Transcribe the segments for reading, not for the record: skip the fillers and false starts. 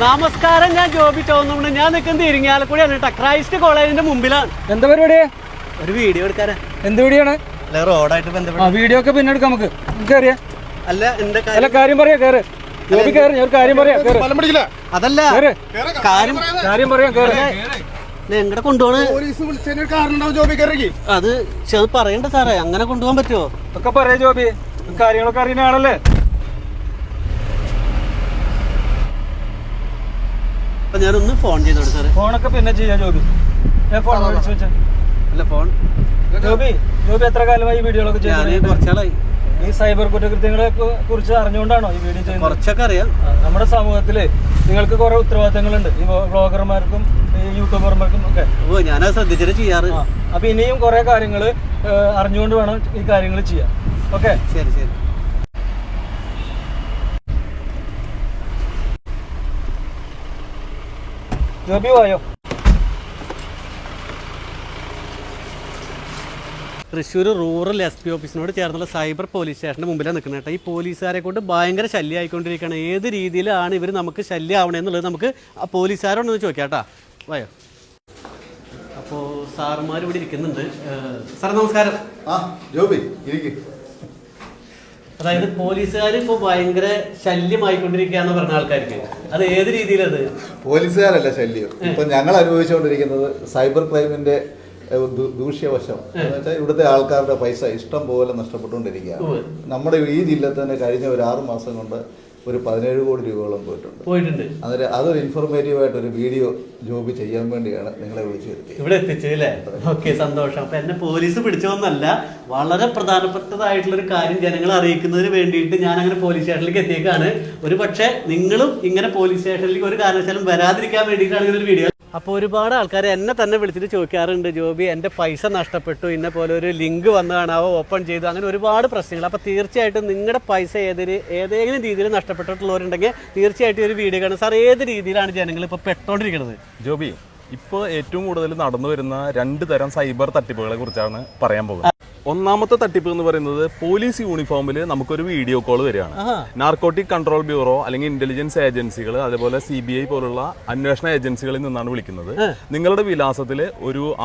നമസ്കാരം, ഞാൻ ജോബി ചോന്നുകൊണ്ട് ഞാൻ നിൽക്കുന്നത് ഇരിങ്ങാലക്കുടിയാണ് കേട്ടോ. ക്രൈസ്റ്റ് കോളേജിന്റെ മുമ്പിലാണ്. എന്താ പരിപാടി? ഒരു വീഡിയോ എടുക്കാനാ. എന്ത് വീഡിയോ ആണ്? അല്ല, റോഡായിട്ട് ബന്ധപ്പെട്ട വീഡിയോ ഒക്കെ പിന്നെ എടുക്കാം. നമുക്ക് കയറിയാ അല്ല എന്താ കാര്യം പറയാ. കയറ് ജോബി, കയറി. ഞാൻ ഒരു കാര്യം പറയാം. അതല്ല കാര്യം പറയാം. കയറി. എങ്ങടെ കൊണ്ടുപോണ്? അത് പറയണ്ട സാറേ, അങ്ങനെ കൊണ്ടുപോകാൻ പറ്റുമോ? ഒക്കെ പറയാ ജോബി, കാര്യങ്ങളൊക്കെ അറിയുന്ന ആളല്ലേ. ഞാനൊന്ന് ഫോൺ ചെയ്തോട്ടെ സാറേ. ഫോണൊക്കെ പിന്നെ ചെയ്യാം ജോബി. അല്ല ഫോൺ ജോബി എത്ര കാലമായി ഈ വീഡിയോകളൊക്കെ ചെയ്യുന്നത്? കുറച്ചാളായി. ഈ സൈബർ കുറ്റകൃത്യങ്ങളെ കുറിച്ച് അറിഞ്ഞുകൊണ്ടാണോ ഈ വീഡിയോ ചെയ്യുന്നത്? കുറച്ചൊക്കെ അറിയാം. നമ്മുടെ സമൂഹത്തില് നിങ്ങൾക്ക് കുറെ ഉത്തരവാദിത്തങ്ങളുണ്ട്, ഈ ബ്ലോഗർമാർക്കും ഈ യൂട്യൂബർമാർക്കും ഒക്കെ. ഞാനത് ശ്രദ്ധിച്ചിട്ട് ചെയ്യാറ്. അപ്പൊ ഇനിയും കുറെ കാര്യങ്ങൾ അറിഞ്ഞുകൊണ്ട് വേണം ഈ കാര്യങ്ങൾ ചെയ്യാൻ. ഓക്കെ, ശരി ശരി. ജോബി വായോ. തൃശ്ശൂർ റൂറൽ SP ഓഫീസിനോട് ചേർന്നുള്ള സൈബർ പോലീസ് സ്റ്റേഷൻ്റെ മുമ്പിലാണ് നിൽക്കുന്നത് കേട്ടോ. ഈ പോലീസുകാരെ കൊണ്ട് ഭയങ്കര ശല്യമായിക്കൊണ്ടിരിക്കുകയാണ്. ഏത് രീതിയിലാണ് ഇവർ നമുക്ക് ശല്യമാവണമെന്നുള്ളത് നമുക്ക് ആ പോലീസുകാരോടൊന്ന് ചോദിക്കാം കേട്ടോ. വായോ. അപ്പോൾ സാറുമാർ ഇവിടെ ഇരിക്കുന്നുണ്ട്. സാർ നമസ്കാരം. ജോബി ഇരിക്കും. അതായത് പോലീസുകാർ ഇപ്പോൾ ഭയങ്കര ശല്യമായിക്കൊണ്ടിരിക്കുകയെന്ന് പറഞ്ഞ ആൾക്കാർക്ക് അത് ഏത് രീതിയിലത്? പോലീസുകാരല്ല ശല്യം. ഇപ്പൊ ഞങ്ങൾ അനുഭവിച്ചുകൊണ്ടിരിക്കുന്നത് സൈബർ ക്രൈമിന്റെ ദൂഷ്യവശം എന്ന് വെച്ചാൽ ഇവിടുത്തെ ആൾക്കാരുടെ പൈസ ഇഷ്ടം പോലെ നഷ്ടപ്പെട്ടുകൊണ്ടിരിക്കുകയാണ്. നമ്മുടെ ഈ ജില്ലയിൽ തന്നെ കഴിഞ്ഞ ഒരു 6 മാസം കൊണ്ട് ഒരു 17 കോടി രൂപയോളം പോയിട്ടുണ്ട്. അന്നേരം അതൊരു ഇൻഫോർമേറ്റീവായിട്ടൊരു വീഡിയോ ജോബി ചെയ്യാൻ വേണ്ടിയാണ് നിങ്ങളെ വിളിച്ചു വരുത്തിയത്. ഇവിടെ എത്തിച്ചു അല്ലേ? ഓക്കെ, സന്തോഷം. അപ്പൊ എന്നെ പോലീസ് പിടിച്ചോന്നല്ല, വളരെ പ്രധാനപ്പെട്ടതായിട്ടുള്ളൊരു കാര്യം ജനങ്ങളെ അറിയിക്കുന്നതിന് വേണ്ടിയിട്ട് ഞാൻ അങ്ങനെ പോലീസ് സ്റ്റേഷനിലേക്ക് എത്തിയേക്കാണ്. ഒരു പക്ഷേ നിങ്ങളും ഇങ്ങനെ പോലീസ് സ്റ്റേഷനിലേക്ക് ഒരു കാരണവശാലും വരാതിരിക്കാൻ വേണ്ടിയിട്ടാണ് ഇങ്ങനെ ഒരു വീഡിയോ. അപ്പോൾ ഒരുപാട് ആൾക്കാർ എന്നെ തന്നെ വിളിച്ചിട്ട് ചോദിക്കാറുണ്ട്, ജോബി എൻ്റെ പൈസ നഷ്ടപ്പെട്ടു, ഇന്നെ പോലെ ഒരു ലിങ്ക് വന്ന് കാണാവോ, ഓപ്പൺ ചെയ്തു, അങ്ങനെ ഒരുപാട് പ്രശ്നങ്ങൾ. അപ്പോൾ തീർച്ചയായിട്ടും നിങ്ങളുടെ പൈസ ഏതെങ്കിലും രീതിയിൽ നഷ്ടപ്പെട്ടിട്ടുള്ളവരുണ്ടെങ്കിൽ തീർച്ചയായിട്ടും ഒരു വീഡിയോ കാണും. സാർ, ഏത് രീതിയിലാണ് ജനങ്ങൾ ഇപ്പോൾ പെട്ടോണ്ടിരിക്കുന്നത്? ജോബി, ഇപ്പോൾ ഏറ്റവും കൂടുതൽ നടന്നു വരുന്ന 2 തരം സൈബർ തട്ടിപ്പുകളെ കുറിച്ചാണ് പറയാൻ പോകുന്നത്. ഒന്നാമത്തെ തട്ടിപ്പ് എന്ന് പറയുന്നത് പോലീസ് യൂണിഫോമിൽ നമുക്കൊരു വീഡിയോ കോൾ വരികയാണ്. നാർക്കോട്ടിക് കൺട്രോൾ ബ്യൂറോ അല്ലെങ്കിൽ ഇന്റലിജൻസ് ഏജൻസികൾ, അതേപോലെ CBI പോലുള്ള അന്വേഷണ ഏജൻസികളിൽ നിന്നാണ് വിളിക്കുന്നത്. നിങ്ങളുടെ വിലാസത്തിൽ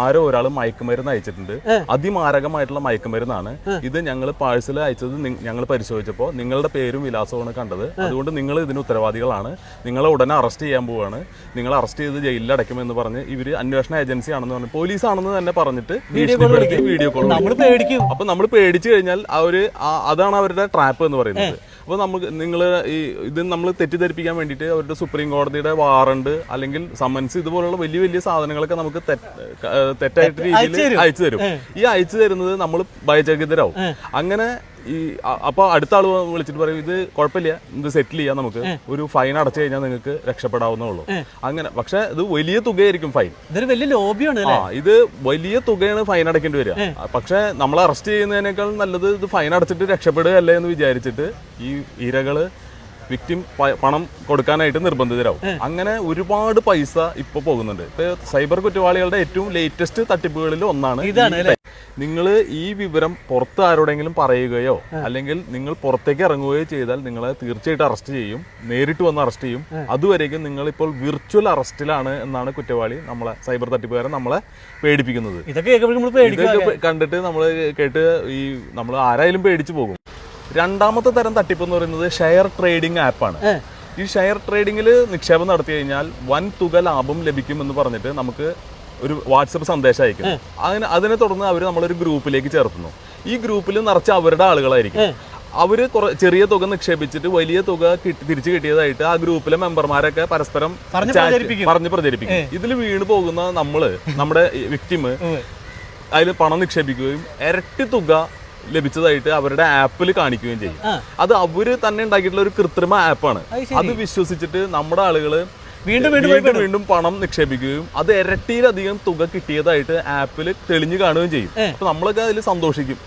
ആരോ ഒരാൾ മയക്കുമരുന്ന് അയച്ചിട്ടുണ്ട്, അതിമാരകമായിട്ടുള്ള മയക്കുമരുന്നാണ് ഇത്. ഞങ്ങൾ പാഴ്സൽ അയച്ചത് ഞങ്ങൾ പരിശോധിച്ചപ്പോൾ നിങ്ങളുടെ പേരും വിലാസവുമാണ് കണ്ടത്. അതുകൊണ്ട് നിങ്ങൾ ഇതിന് ഉത്തരവാദികളാണ്, നിങ്ങളെ ഉടനെ അറസ്റ്റ് ചെയ്യാൻ പോവുകയാണ്, നിങ്ങൾ അറസ്റ്റ് ചെയ്ത് ജയിലിൽ അടയ്ക്കുമെന്ന് പറഞ്ഞ് ഇവർ അന്വേഷണ ഏജൻസി ആണെന്ന് പറഞ്ഞു, പോലീസ് ആണെന്ന് തന്നെ പറഞ്ഞിട്ട് വീഡിയോ കോൾ. അപ്പൊ നമ്മൾ പേടിച്ചു കഴിഞ്ഞാൽ അതാണ് അവരുടെ ട്രാപ്പ് എന്ന് പറയുന്നത്. അപ്പോൾ നിങ്ങൾ ഇത് നമ്മൾ തെറ്റിദ്ധരിപ്പിക്കാൻ വേണ്ടിയിട്ട് അവരുടെ സുപ്രീം കോടതിയുടെ വാറണ്ട് അല്ലെങ്കിൽ സമൻസ് ഇതുപോലുള്ള വലിയ വലിയ സാധനങ്ങളൊക്കെ നമുക്ക് തെറ്റായിട്ട് രീതിയിൽ അയച്ചു തരും. ഈ അയച്ചു തരുന്നത് നമ്മൾ ഭയചകിതരാവും. അങ്ങനെ അപ്പൊ അടുത്ത ആള് വിളിച്ചിട്ട് പറയും, ഇത് കുഴപ്പമില്ല, ഇത് സെറ്റിൽ ചെയ്യാം, നമുക്ക് ഒരു ഫൈൻ അടച്ചു കഴിഞ്ഞാൽ നിങ്ങൾക്ക് രക്ഷപ്പെടാവുന്നേ ഉള്ളൂ. അങ്ങനെ. പക്ഷെ ഇത് വലിയ തുകയായിരിക്കും ഫൈൻ. ഇതൊരു വലിയ ലോബിയാണ്. ഇത് വലിയ തുകയാണ് ഫൈൻ അടയ്ക്കേണ്ടി വരിക. പക്ഷെ നമ്മൾ അറസ്റ്റ് ചെയ്യുന്നതിനേക്കാൾ നല്ലത് ഇത് ഫൈൻ അടച്ചിട്ട് രക്ഷപ്പെടുകയല്ലേ എന്ന് വിചാരിച്ചിട്ട് ഈ ഇരകള് വിക്ടിം പണം കൊടുക്കാനായിട്ട് നിർബന്ധിതരാവും. അങ്ങനെ ഒരുപാട് പൈസ ഇപ്പൊ പോകുന്നുണ്ട്. ഇപ്പൊ സൈബർ കുറ്റവാളികളുടെ ഏറ്റവും ലേറ്റസ്റ്റ് തട്ടിപ്പുകളിൽ ഒന്നാണ് ഇതാണ്. നിങ്ങൾ ഈ വിവരം പുറത്ത് ആരോടെങ്കിലും പറയുകയോ അല്ലെങ്കിൽ നിങ്ങൾ പുറത്തേക്ക് ഇറങ്ങുകയോ ചെയ്താൽ നിങ്ങളെ തീർച്ചയായിട്ടും അറസ്റ്റ് ചെയ്യും, നേരിട്ട് വന്ന് അറസ്റ്റ് ചെയ്യും. അതുവരേക്കും നിങ്ങൾ ഇപ്പോൾ വിർച്വൽ അറസ്റ്റിലാണ് എന്നാണ് കുറ്റവാളി സൈബർ തട്ടിപ്പുകാരൻ നമ്മളെ പേടിപ്പിക്കുന്നത്. ഇതൊക്കെ കണ്ടിട്ട് നമ്മൾ കേട്ട് നമ്മൾ ആരായാലും പേടിച്ചു പോകും. രണ്ടാമത്തെ തരം തട്ടിപ്പ് എന്ന് പറയുന്നത് ഷെയർ ട്രേഡിംഗ് ആപ്പാണ്. ഈ ഷെയർ ട്രേഡിംഗിൽ നിക്ഷേപം നടത്തി കഴിഞ്ഞാൽ വൻ തുക ലാഭം ലഭിക്കും എന്ന് പറഞ്ഞിട്ട് നമുക്ക് ഒരു വാട്സപ്പ് സന്ദേശം അയക്കും. അതിനെ തുടർന്ന് അവർ നമ്മളൊരു ഗ്രൂപ്പിലേക്ക് ചേർത്തുന്നു. ഈ ഗ്രൂപ്പിൽ നിറച്ച് അവരുടെ ആളുകളായിരിക്കും. അവര് ചെറിയ തുക നിക്ഷേപിച്ചിട്ട് വലിയ തുക തിരിച്ചു കിട്ടിയതായിട്ട് ആ ഗ്രൂപ്പിലെ മെമ്പർമാരൊക്കെ പരസ്പരം പറഞ്ഞ് പ്രചരിപ്പിക്കും. ഇതിൽ വീണ് പോകുന്ന നമ്മുടെ വിക്ടിം അതിൽ പണം നിക്ഷേപിക്കുകയും ഇരട്ടി തുക ലഭിച്ചതായിട്ട് അവരുടെ ആപ്പിൽ കാണിക്കുകയും ചെയ്യും. അത് അവര് തന്നെ ഉണ്ടാക്കിയിട്ടുള്ള ഒരു കൃത്രിമ ആപ്പാണ്. അത് വിശ്വസിച്ചിട്ട് നമ്മുടെ ആളുകള് വീണ്ടും പണം നിക്ഷേപിക്കുകയും അത് ഇരട്ടിയിലധികം തുക കിട്ടിയതായിട്ട് ആപ്പിൽ തെളിഞ്ഞു കാണുകയും ചെയ്യും. അപ്പൊ നമ്മളൊക്കെ അതിൽ സന്തോഷിക്കും,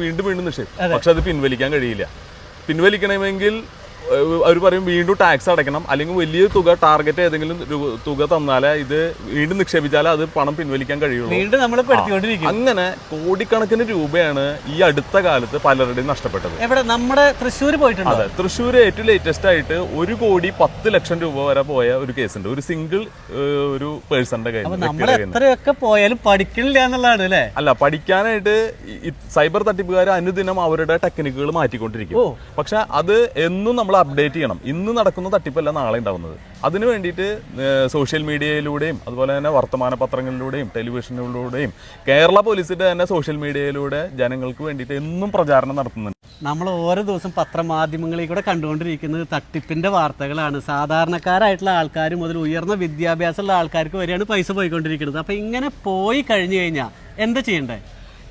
വീണ്ടും നിക്ഷേപിക്കും. പക്ഷെ അത് പിൻവലിക്കാൻ കഴിയില്ല. പിൻവലിക്കണമെങ്കിൽ അവർ പറയും വീണ്ടും ടാക്സ് അടയ്ക്കണം, അല്ലെങ്കിൽ വലിയ തുക ടാർഗറ്റ് ഏതെങ്കിലും തുക തന്നാലേ ഇത് വീണ്ടും നിക്ഷേപിച്ചാലേ അത് പണം പിൻവലിക്കാൻ കഴിയുള്ളൂ. വീണ്ടും നമ്മൾ പെടുത്തിക്കൊണ്ടിരിക്കും. അങ്ങനെ കോടിക്കണക്കിന് രൂപയാണ് ഈ അടുത്ത കാലത്ത് പലരുടെയും നഷ്ടപ്പെട്ടത്. എവിടെ? നമ്മുടെ തൃശ്ശൂർ പോയിട്ടുണ്ട്. അതെ, തൃശ്ശൂർ ഏറ്റവും ലേറ്റസ്റ്റ് ആയിട്ട് 1,10,00,000 രൂപ വരെ പോയ ഒരു കേസുണ്ട്, ഒരു സിംഗിൾ ഒരു പേഴ്സന്റെ കയ്യിൽ. നമ്മൾ എത്രയൊക്കെ പോയാലും പഠിക്കണില്ല എന്നുള്ളതാണ് അല്ലേ? അല്ല, പഠിക്കാനായിട്ട് സൈബർ തട്ടിപ്പുകാർ അനുദിനം അവരുടെ ടെക്നിക്കുകൾ മാറ്റിക്കൊണ്ടിരിക്കും. പക്ഷെ അത് എന്നും നമ്മൾ അപ്ഡേറ്റ് ചെയ്യണം. ഇന്ന് നടക്കുന്ന തട്ടിപ്പല്ല നാളെ ഉണ്ടാവുന്നത്. അതിനു വേണ്ടിയിട്ട് സോഷ്യൽ മീഡിയയിലൂടെയും അതുപോലെ തന്നെ വർത്തമാന പത്രങ്ങളിലൂടെയും ടെലിവിഷനിലൂടെയും കേരള പോലീസിന്റെ തന്നെ സോഷ്യൽ മീഡിയയിലൂടെ ജനങ്ങൾക്ക് വേണ്ടിയിട്ട് എന്നും പ്രചാരണം നടത്തുന്നുണ്ട്. നമ്മൾ ഓരോ ദിവസം പത്രമാധ്യമങ്ങളിൽ കൂടെ കണ്ടുകൊണ്ടിരിക്കുന്നത് തട്ടിപ്പിന്റെ വാർത്തകളാണ്. സാധാരണക്കാരായിട്ടുള്ള ആൾക്കാർ മുതൽ ഉയർന്ന വിദ്യാഭ്യാസമുള്ള ആൾക്കാർക്ക് വരെയാണ് പൈസ പോയിക്കൊണ്ടിരിക്കുന്നത്. അപ്പൊ ഇങ്ങനെ പോയി കഴിഞ്ഞു കഴിഞ്ഞാൽ എന്താ ചെയ്യണ്ടേ?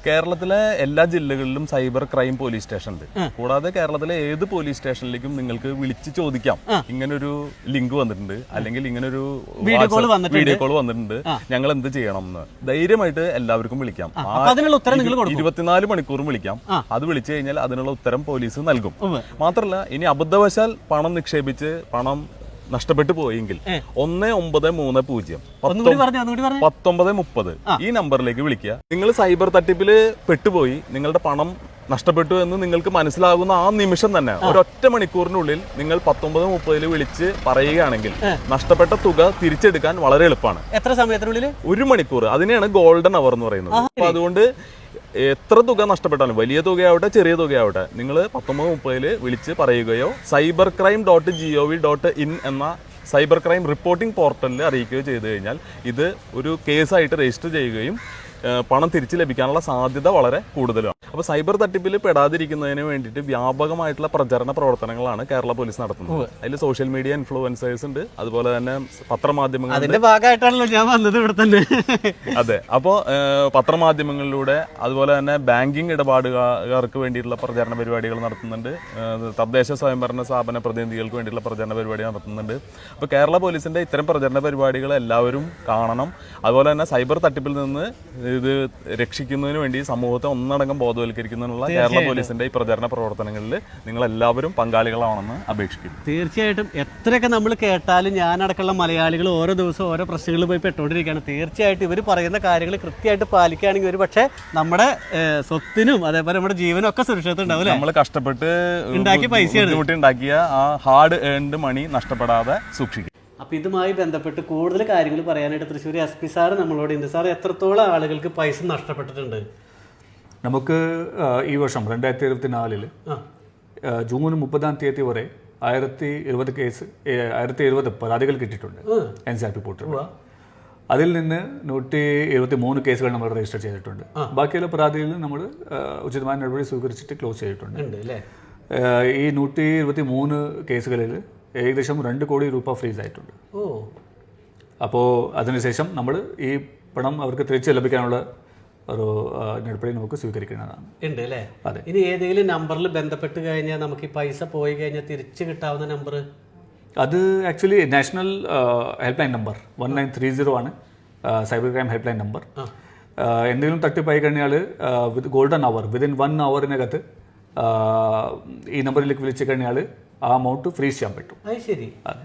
കേരളത്തിലെ എല്ലാ ജില്ലകളിലും സൈബർ ക്രൈം പോലീസ് സ്റ്റേഷൻ ഉണ്ട്. കൂടാതെ കേരളത്തിലെ ഏത് പോലീസ് സ്റ്റേഷനിലേക്കും നിങ്ങൾക്ക് വിളിച്ച് ചോദിക്കാം, ഇങ്ങനൊരു ലിങ്ക് വന്നിട്ടുണ്ട്, അല്ലെങ്കിൽ ഇങ്ങനൊരു വീഡിയോ കോൾ വന്നിട്ടുണ്ട്, ഞങ്ങൾ എന്ത് ചെയ്യണം എന്ന് ധൈര്യമായിട്ട് എല്ലാവർക്കും വിളിക്കാം. 24 മണിക്കൂറും വിളിക്കാം. അത് വിളിച്ചു കഴിഞ്ഞാൽ അതിനുള്ള ഉത്തരം പോലീസ് നൽകും. മാത്രമല്ല, ഇനി അബദ്ധവശാൽ പണം നിക്ഷേപിച്ച് പണം നഷ്ടപ്പെട്ടു പോയെങ്കിൽ 1930 1930 ഈ നമ്പറിലേക്ക് വിളിക്കുക. നിങ്ങൾ സൈബർ തട്ടിപ്പിൽ പെട്ടുപോയി, നിങ്ങളുടെ പണം നഷ്ടപ്പെട്ടു എന്ന് നിങ്ങൾക്ക് മനസ്സിലാകുന്ന ആ നിമിഷം തന്നെ ഒരൊറ്റ മണിക്കൂറിനുള്ളിൽ നിങ്ങൾ 1930 വിളിച്ച് പറയുകയാണെങ്കിൽ നഷ്ടപ്പെട്ട തുക തിരിച്ചെടുക്കാൻ വളരെ എളുപ്പമാണ്. എത്ര സമയത്തിനുള്ളിൽ? 1 മണിക്കൂർ. അതിനെയാണ് ഗോൾഡൻ അവർ എന്ന് പറയുന്നത്. അപ്പൊ അതുകൊണ്ട് എത്ര തുക നഷ്ടപ്പെട്ടാലും, വലിയ തുകയാവട്ടെ ചെറിയ തുകയാവട്ടെ, നിങ്ങൾ 1930 വിളിച്ച് പറയുകയോ cybercrime.gov.in എന്ന സൈബർ ക്രൈം റിപ്പോർട്ടിംഗ് പോർട്ടലിൽ അറിയിക്കുകയോ ചെയ്തു കഴിഞ്ഞാൽ ഇത് ഒരു കേസായിട്ട് രജിസ്റ്റർ ചെയ്യുകയും പണം തിരിച്ചു ലഭിക്കാനുള്ള സാധ്യത വളരെ കൂടുതലാണ്. അപ്പോൾ സൈബർ തട്ടിപ്പിൽ പെടാതിരിക്കുന്നതിന് വേണ്ടിയിട്ട് വ്യാപകമായിട്ടുള്ള പ്രചരണ പ്രവർത്തനങ്ങളാണ് കേരള പോലീസ് നടത്തുന്നത്. അതിൽ സോഷ്യൽ മീഡിയ ഇൻഫ്ലുവൻസേഴ്സ് ഉണ്ട്, അതുപോലെ തന്നെ പത്രമാധ്യമങ്ങൾ. അതിന്റെ ഭാഗമായിട്ടാണല്ലോ ഞാൻ വന്നത് ഇവിടെ തന്നെ. അതെ, അപ്പോൾ പത്രമാധ്യമങ്ങളിലൂടെ അതുപോലെ തന്നെ ബാങ്കിങ് ഇടപാടുകാർക്ക് വേണ്ടിയിട്ടുള്ള പ്രചരണ പരിപാടികൾ നടത്തുന്നുണ്ട്. തദ്ദേശ സ്വയംഭരണ സ്ഥാപന പ്രതിനിധികൾക്ക് വേണ്ടിയിട്ടുള്ള പ്രചരണ പരിപാടി നടത്തുന്നുണ്ട്. അപ്പോൾ കേരള പോലീസിന്റെ ഇത്തരം പ്രചരണ പരിപാടികൾ എല്ലാവരും കാണണം. അതുപോലെ തന്നെ സൈബർ തട്ടിപ്പിൽ നിന്ന് ഇത് രക്ഷിക്കുന്നതിന് വേണ്ടി സമൂഹത്തെ ഒന്നടങ്കം ബോധവൽക്കരിക്കുന്നതിനുള്ള കേരള പോലീസിന്റെ ഈ പ്രചരണ പ്രവർത്തനങ്ങളിൽ നിങ്ങൾ എല്ലാവരും പങ്കാളികളാണെന്ന് അപേക്ഷിക്കുന്നു. തീർച്ചയായിട്ടും എത്രയൊക്കെ നമ്മൾ കേട്ടാലും ഞാനടക്കമുള്ള മലയാളികൾ ഓരോ ദിവസവും ഓരോ പ്രശ്നങ്ങളിൽ പോയി പെട്ടുകൊണ്ടിരിക്കുകയാണ്. തീർച്ചയായിട്ടും ഇവർ പറയുന്ന കാര്യങ്ങൾ കൃത്യമായിട്ട് പാലിക്കുകയാണെങ്കിൽ ഒരു പക്ഷേ നമ്മുടെ സ്വത്തിനും അതേപോലെ നമ്മുടെ ജീവനും ഒക്കെ സുരക്ഷിതം ഉണ്ടാവും. നമ്മൾ കഷ്ടപ്പെട്ട് ഉണ്ടാക്കിയ ആ ഹാർഡ് ഏൺഡ് മണി നഷ്ടപ്പെടാതെ സൂക്ഷിക്കും. അപ്പോൾ ഇതുമായി ബന്ധപ്പെട്ട് കൂടുതൽ കാര്യങ്ങൾ പറയാനായിട്ട് തൃശ്ശൂർ SP സാറ് നമ്മളോട് ഉണ്ട്. സാർ, എത്രത്തോളം ആളുകൾക്ക് പൈസ നഷ്ടപ്പെട്ടിട്ടുണ്ട്? നമുക്ക് ഈ വർഷം 2024 ജൂൺ 30 വരെ 1020 പരാതികൾ കിട്ടിയിട്ടുണ്ട് NCRP പോർട്ടൽ. അതിൽ നിന്ന് 173 കേസുകൾ നമ്മൾ രജിസ്റ്റർ ചെയ്തിട്ടുണ്ട്. ബാക്കിയുള്ള പരാതികളിൽ നമ്മൾ ഉചിതമായ നടപടി സ്വീകരിച്ചിട്ട് ക്ലോസ് ചെയ്തിട്ടുണ്ട്. ഈ 123 കേസുകളിൽ ഏകദേശം 2 കോടി രൂപ ഫ്രീസ് ആയിട്ടുണ്ട്. അപ്പോൾ അതിനുശേഷം നമ്മൾ ഈ പണം അവർക്ക് തിരിച്ച് ലഭിക്കാനുള്ള ഒരു നടപടി നമുക്ക് സ്വീകരിക്കുന്നതാണ്. ഉണ്ട് അല്ലേ? അതെ. ഇനി ഏതെങ്കിലും നമ്പറിൽ ബന്ധപ്പെട്ട് കഴിഞ്ഞാൽ നമുക്ക് ഈ പൈസ പോയി കഴിഞ്ഞാൽ തിരിച്ച് കിട്ടാവുന്ന നമ്പർ? അത് actually national help line number 1930 ആണ് cyber crime help line number. എന്തെങ്കിലും തട്ടിപ്പായി കഴിഞ്ഞാൽ ഗോൾഡൻ അവർ വിതിൻ 1 അവറിനകത്ത് ഈ നമ്പറിലേക്ക് വിളിച്ചു കഴിഞ്ഞാൽ ആ അമൗണ്ട് ഫ്രീസ് ചെയ്യാൻ പറ്റും. ശരി. അതെ.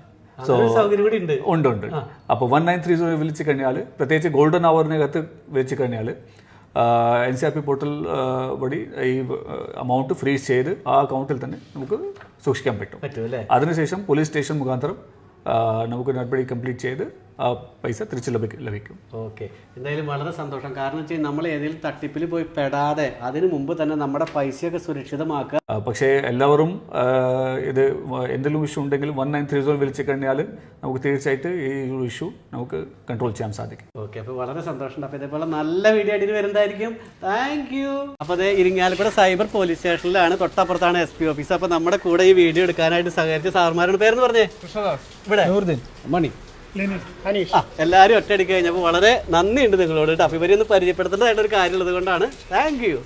ഉണ്ട്. അപ്പോൾ 1930 വിളിച്ചു കഴിഞ്ഞാൽ, പ്രത്യേകിച്ച് ഗോൾഡൻ അവറിനകത്ത് വിളിച്ചു കഴിഞ്ഞാൽ NCRP പോർട്ടൽ വഴി ഈ അമൗണ്ട് ഫ്രീസ് ചെയ്ത് ആ അക്കൗണ്ടിൽ തന്നെ നമുക്ക് സൂക്ഷിക്കാൻ പറ്റും. അതിനുശേഷം പോലീസ് സ്റ്റേഷൻ മുഖാന്തരം നമുക്ക് നടപടി കംപ്ലീറ്റ് ചെയ്ത് ആ പൈസ തിരിച്ച് ലഭിക്കും. ഓക്കെ, എന്തായാലും വളരെ സന്തോഷം. കാരണം വെച്ചാൽ നമ്മൾ ഏതെങ്കിലും തട്ടിപ്പിൽ പോയി പെടാതെ അതിനു മുമ്പ് തന്നെ നമ്മുടെ പൈസയൊക്കെ സുരക്ഷിതമാക്കുക. പക്ഷേ എല്ലാവരും ഇത് എന്തെങ്കിലും ഇഷ്യൂ ഉണ്ടെങ്കിൽ 1930 വിളിച്ചു കഴിഞ്ഞാൽ നമുക്ക് തീർച്ചയായിട്ടും ഈ ഒരു ഇഷ്യൂ നമുക്ക് കൺട്രോൾ ചെയ്യാൻ സാധിക്കും. ഓക്കെ, അപ്പോൾ വളരെ സന്തോഷമുണ്ട്. അപ്പോൾ ഇതേപോലെ നല്ല വീഡിയോ ആയിട്ട് വരുന്നതായിരിക്കും. Thank you. അപ്പോൾ അത് ഇരിങ്ങാലക്കുട സൈബർ പോലീസ് സ്റ്റേഷനിലാണ്, തൊട്ടപ്പുറത്താണ് SP ഓഫീസ്. അപ്പോൾ നമ്മുടെ കൂടെ ഈ വീഡിയോ എടുക്കാനായിട്ട് സഹകരിച്ച സാറുമാരുടെ പേരെന്ന് പറഞ്ഞേ? ഇവിടെ മണി, എല്ലാവരും ഒറ്റയടിക്ക് കഴിഞ്ഞപ്പോൾ വളരെ നന്ദിയുണ്ട് നിങ്ങളോട്. ഇവരെയൊന്ന് പരിചയപ്പെടുത്തേണ്ടതായിട്ടൊരു കാര്യമുള്ളത് കൊണ്ടാണ്. Thank you.